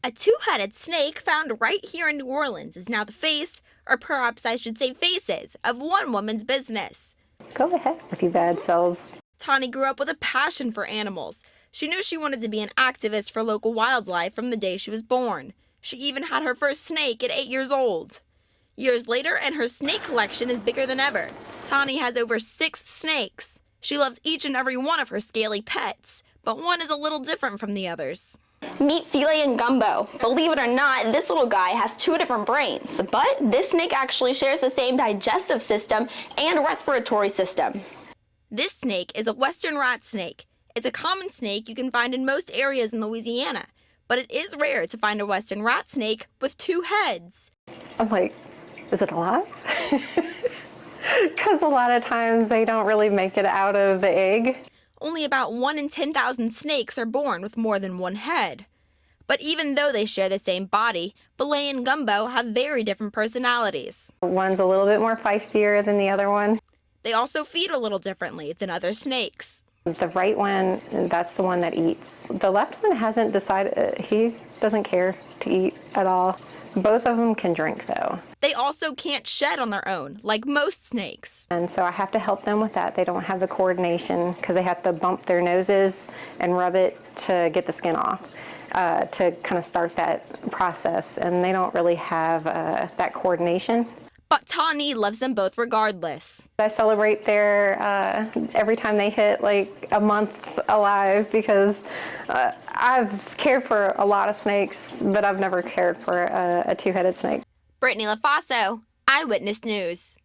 A two-headed snake found right here in New Orleans is now the face, or perhaps I should say faces, of one woman's business. Go ahead with you bad selves. Tani grew up with a passion for animals. She knew she wanted to be an activist for local wildlife from the day she was born. She even had her first snake at 8 years old. Years later, and her snake collection is bigger than ever. Tani has over 6 snakes. She loves each and every one of her scaly pets, but one is a little different from the others. Meet Filet and Gumbo. Believe it or not, this little guy has 2 different brains, but this snake actually shares the same digestive system and respiratory system. This snake is a western rat snake. It's a common snake you can find in most areas in Louisiana, but it is rare to find a western rat snake with 2 heads. I'm like, is it alive? Because a lot of times they don't really make it out of the egg. Only about 1 in 10,000 snakes are born with more than 1 head. But even though they share the same body, Filet and Gumbo have very different personalities. One's a little bit more feistier than the other one. They also feed a little differently than other snakes. The right one, that's the one that eats. The left one hasn't decided, he doesn't care to eat at all. Both of them can drink though. They also can't shed on their own, like most snakes. And so I have to help them with that. They don't have the coordination because they have to bump their noses and rub it to get the skin off, to kind of start that process. And they don't really have that coordination. But Tani loves them both regardless. I celebrate their every time they hit like a month alive because I've cared for a lot of snakes, but I've never cared for a two-headed snake. Brittany LaFaso, Eyewitness News.